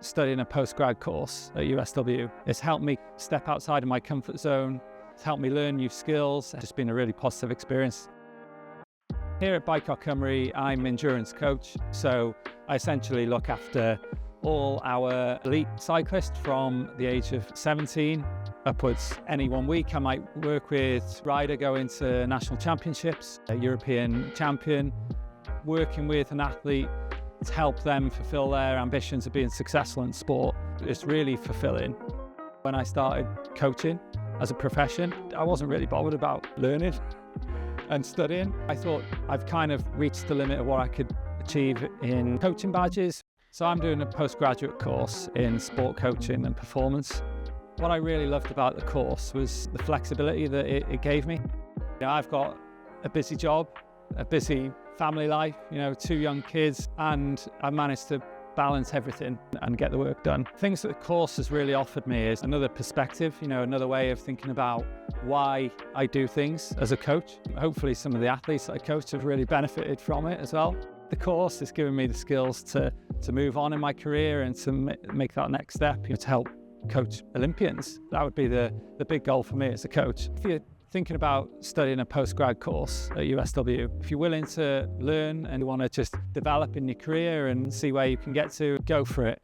studying a postgrad course at USW. It's helped me step outside of my comfort zone. It's helped me learn new skills. It's just been a really positive experience. Here at Beicio Cymru, I'm endurance coach, so I essentially look after all our elite cyclists from the age of 17 upwards. Any one week I might work with a rider going to national championships, a European champion, working with an athlete to help them fulfill their ambitions of being successful in sport. It's really fulfilling. When I started coaching as a profession, I wasn't really bothered about learning and studying. I thought I've kind of reached the limit of what I could achieve in coaching badges. So I'm doing a postgraduate course in sport coaching and performance. What I really loved about the course was the flexibility that it gave me. I've got a busy job, a busy family life, 2 young kids, and I've managed to balance everything and get the work done. Things that the course has really offered me is another perspective, another way of thinking about why I do things as a coach. Hopefully some of the athletes that I coach have really benefited from it as well. The course has given me the skills to move on in my career and to make that next step, to help coach Olympians. That would be the big goal for me as a coach. If you're thinking about studying a postgrad course at USW, if you're willing to learn and you want to just develop in your career and see where you can get to, go for it.